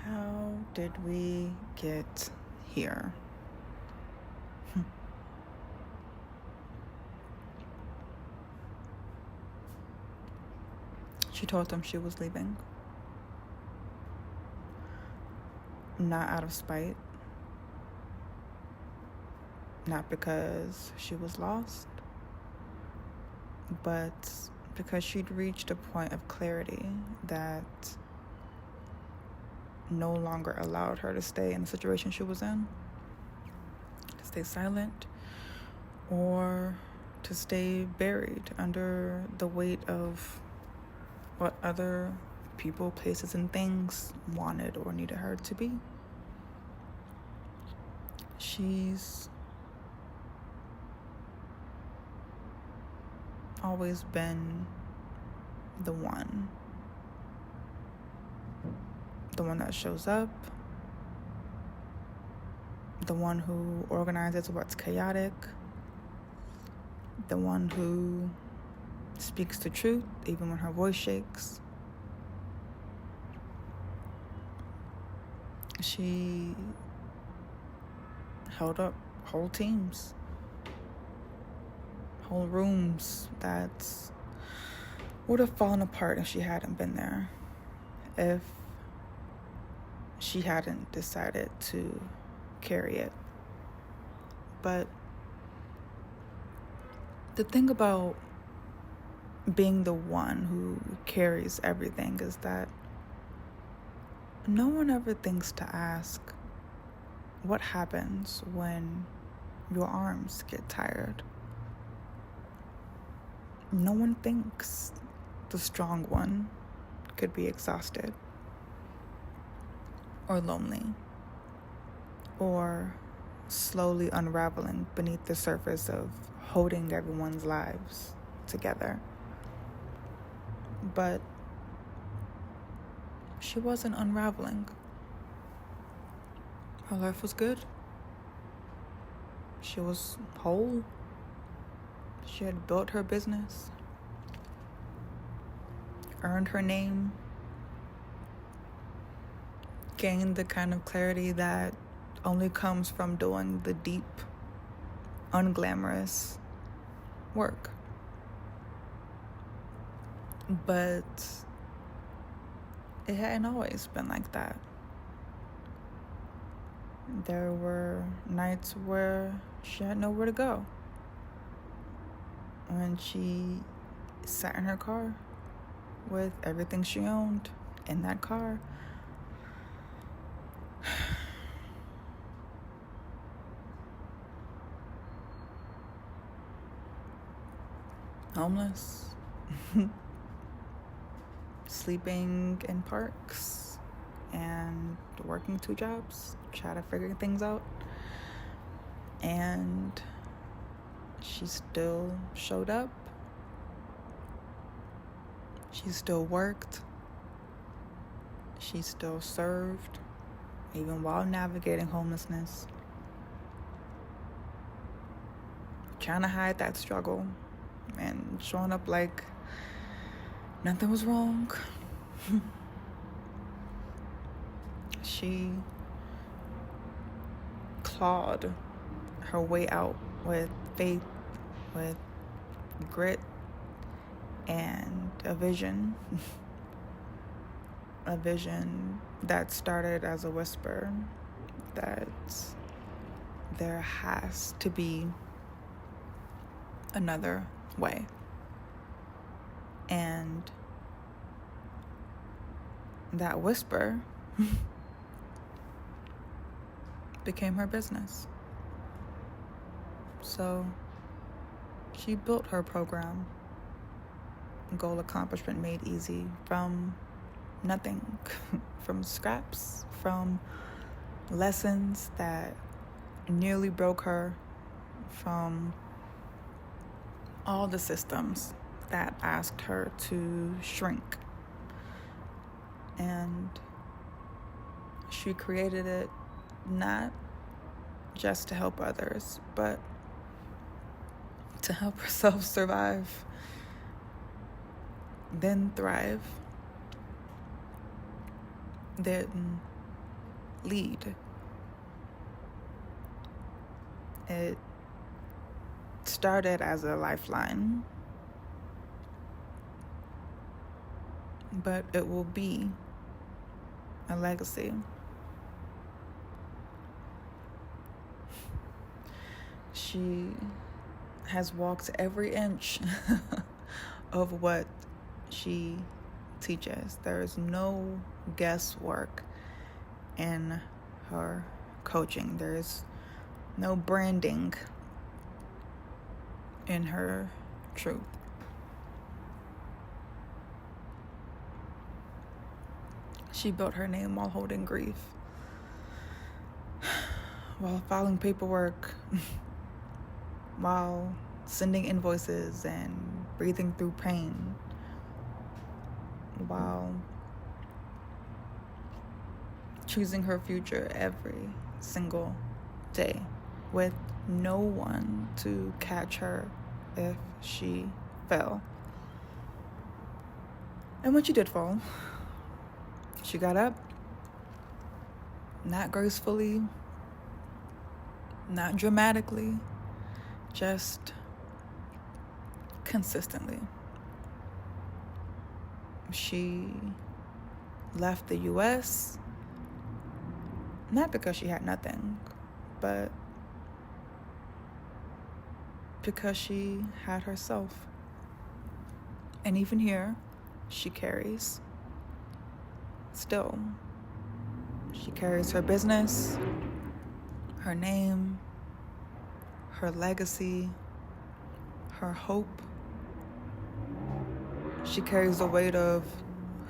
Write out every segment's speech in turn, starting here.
How did we get here? She told them she was leaving. Not out of spite. Not because she was lost. But because she'd reached a point of clarity that no longer allowed her to stay in the situation she was in. To stay silent. Or to stay buried under the weight of what other people, places, and things wanted or needed her to be. She's always been the one that shows up, the one who organizes what's chaotic, the one who speaks the truth even when her voice shakes. She held up whole teams, whole rooms that would have fallen apart if she hadn't been there, if she hadn't decided to carry it. But the thing about being the one who carries everything is that no one ever thinks to ask what happens when your arms get tired. No one thinks the strong one could be exhausted or lonely or slowly unraveling beneath the surface of holding everyone's lives together. But she wasn't unraveling. Her life was good. She was whole. She had built her business, earned her name, gained the kind of clarity that only comes from doing the deep, unglamorous work. But it hadn't always been like that. There were nights where she had nowhere to go. When she sat in her car with everything she owned in that car. Homeless. Sleeping in parks and working 2 jobs, try to figure things out. And she still showed up. She still worked. She still served, even while navigating homelessness. Trying to hide that struggle and showing up like nothing was wrong. She clawed her way out with faith, with grit, and a vision. A vision that started as a whisper that there has to be another way. And that whisper became her business. So she built her program, Goal Accomplishment Made Easy, from nothing, from scraps, from lessons that nearly broke her, from all the systems that asked her to shrink. And she created it not just to help others, but to help herself survive. then thrive, then lead. It started as a lifeline, but it will be a legacy. She has walked every inch of what she teaches. There is no guesswork in her coaching. There is no branding in her truth. She built her name while holding grief, while filing paperwork, while sending invoices and breathing through pain, while choosing her future every single day, with no one to catch her if she fell. And when she did fall, she got up, not gracefully, not dramatically, just consistently. She left the US, not because she had nothing, but because she had herself. And even here, she carries. Still, she carries her business, her name, her legacy, her hope. She carries the weight of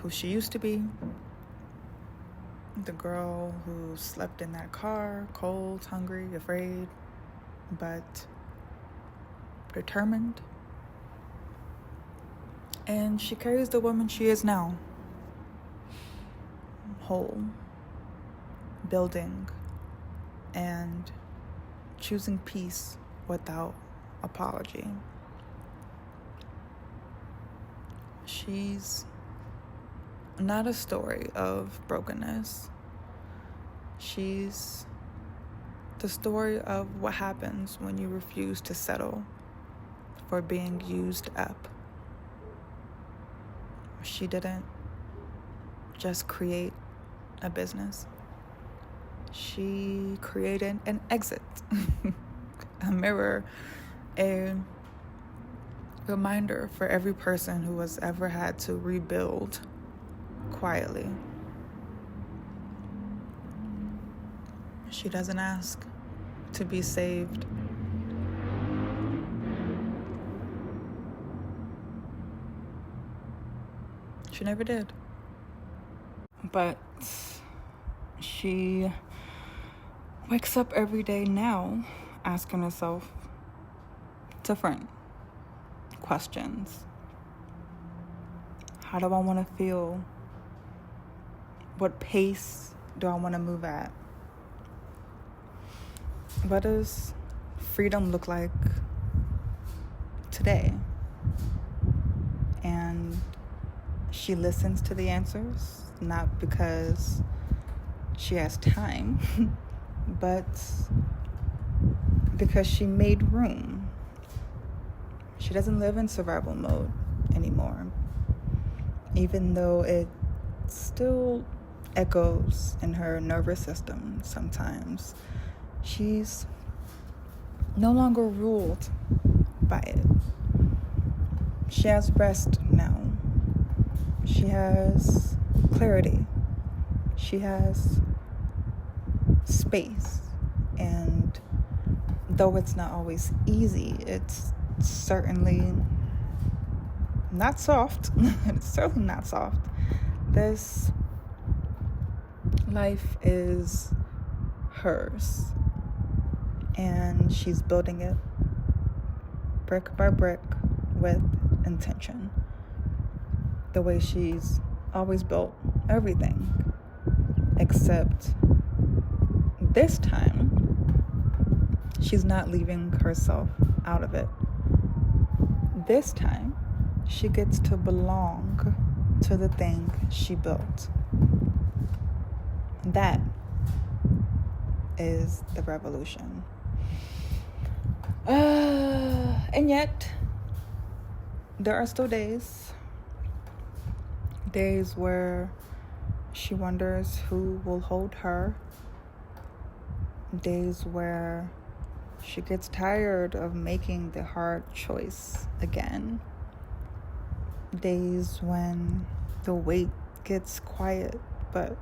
who she used to be, the girl who slept in that car, cold, hungry, afraid, but determined. And she carries the woman she is now, whole, building, and choosing peace without apology. She's not a story of brokenness. She's the story of what happens when you refuse to settle for being used up. She didn't just create a business. She created an exit, a mirror, a reminder for every person who has ever had to rebuild quietly. She doesn't ask to be saved. She never did. But she wakes up every day now asking herself different questions. How do I want to feel? What pace do I want to move at? What does freedom look like today? And she listens to the answers, not because she has time, but because she made room. She doesn't live in survival mode anymore, even though it still echoes in her nervous system sometimes. She's no longer ruled by it. She has rest now. She has clarity. She has space. And though it's not always easy, it's certainly not soft. It's certainly not soft. This life is hers. And she's building it brick by brick with intention. The way she's always built everything. Except this time, she's not leaving herself out of it. This time, she gets to belong to the thing she built. That is the revolution. And yet, there are still days where she wonders who will hold her, days where she gets tired of making the hard choice again, days when the weight gets quiet but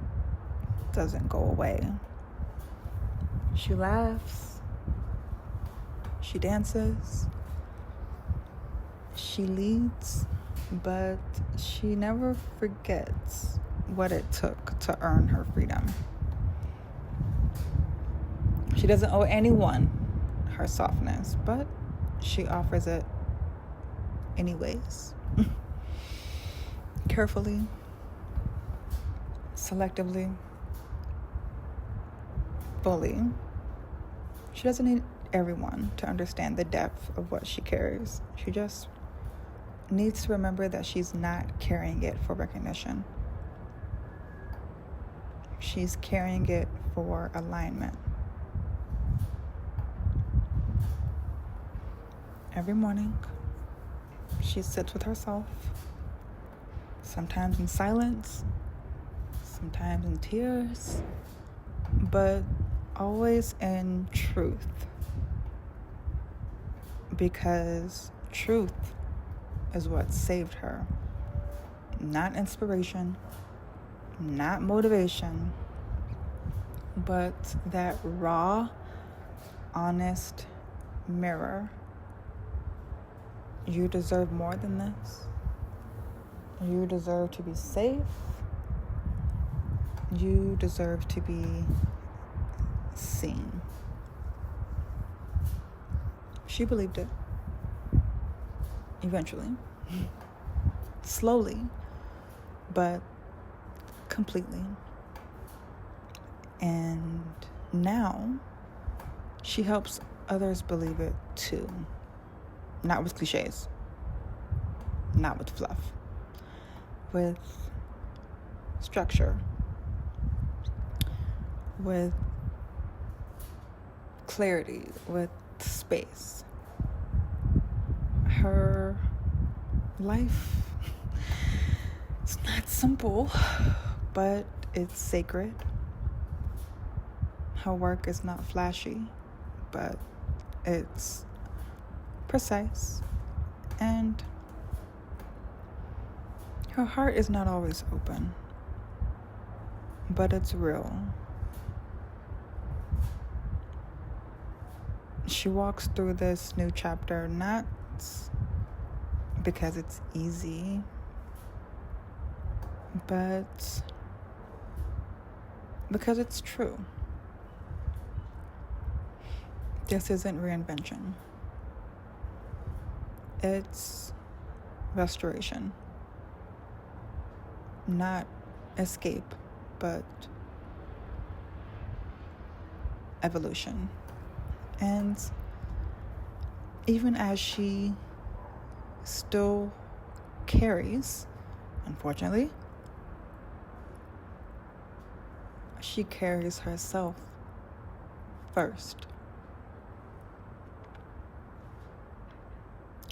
doesn't go away. She laughs, she dances, she leads, but she never forgets what it took to earn her freedom. She doesn't owe anyone her softness, but she offers it anyways. Carefully, selectively, fully. She doesn't need everyone to understand the depth of what she carries. She just needs to remember that she's not carrying it for recognition. She's carrying it for alignment. Every morning, she sits with herself, sometimes in silence, sometimes in tears, but always in truth. Because truth is what saved her. Not inspiration, not motivation, but that raw, honest mirror. You deserve more than this. You deserve to be safe. You deserve to be seen. She believed it. Eventually. Slowly, but completely. And now she helps others believe it too. Not with cliches, not with fluff, with structure, with clarity, with space. Her life is not simple, but it's sacred. Her work is not flashy, but it's precise, and her heart is not always open, but it's real. She walks through this new chapter not because it's easy, but because it's true. This isn't reinvention. It's restoration. Not escape, but evolution. And even as she still carries, unfortunately, she carries herself first.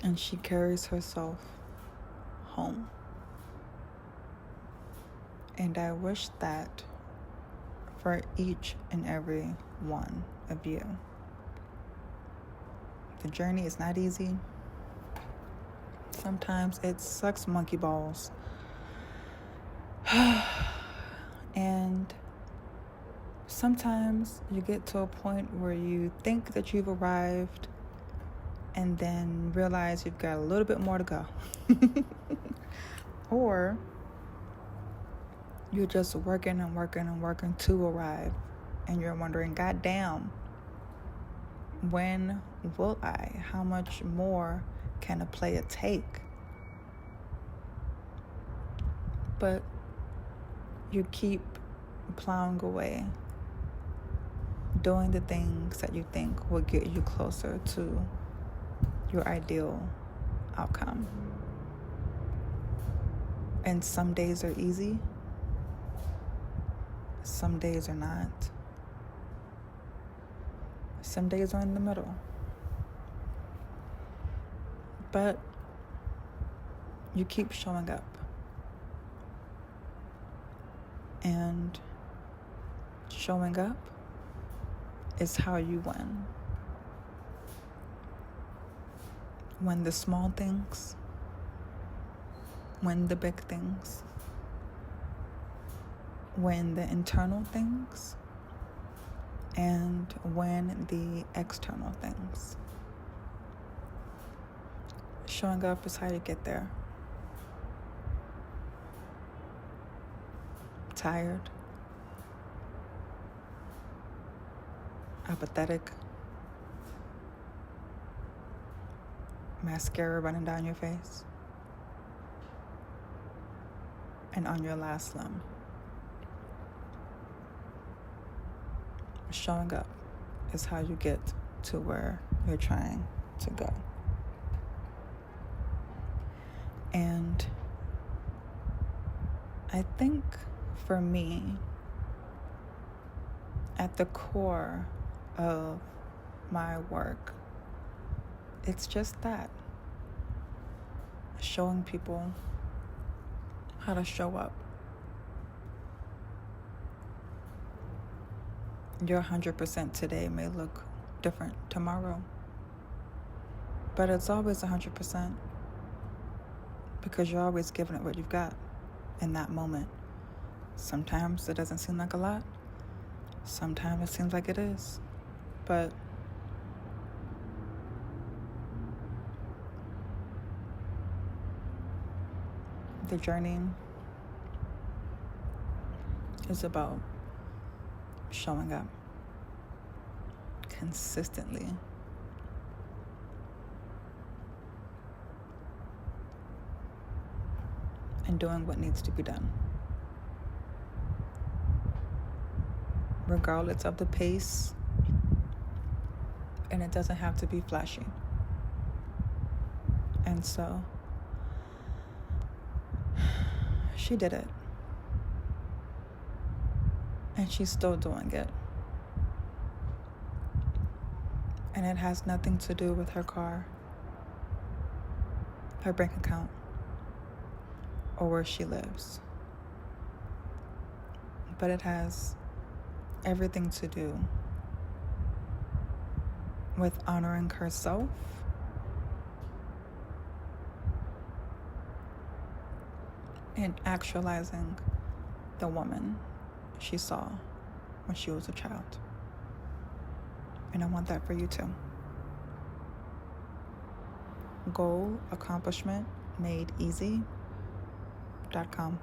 And she carries herself home. And I wish that for each and every one of you. The journey is not easy. Sometimes it sucks monkey balls. And sometimes you get to a point where you think that you've arrived and then realize you've got a little bit more to go. Or you're just working to arrive, and you're wondering, God damn, when will I? How much more can a player take? But you keep plowing away, doing the things that you think will get you closer to your ideal outcome. And some days are easy, some days are not. Some days are in the middle. But you keep showing up. And showing up is how you win. When the small things, when the big things, when the internal things, and when the external things. Showing up is how you get there. Tired, apathetic, mascara running down your face, and on your last limb. Showing up is how you get to where you're trying to go. And I think for me, at the core of my work, it's just that. Showing people how to show up. Your 100% today may look different tomorrow, but it's always 100% because you're always giving it what you've got in that moment. Sometimes it doesn't seem like a lot. Sometimes it seems like it is. But the journey is about showing up consistently. And doing what needs to be done. Regardless of the pace, and it doesn't have to be flashy. And so, she did it. And she's still doing it. And it has nothing to do with her car, her bank account, or where she lives. But it has everything to do with honoring herself and actualizing the woman she saw when she was a child. And I want that for you too. Goal accomplishment made easy.com.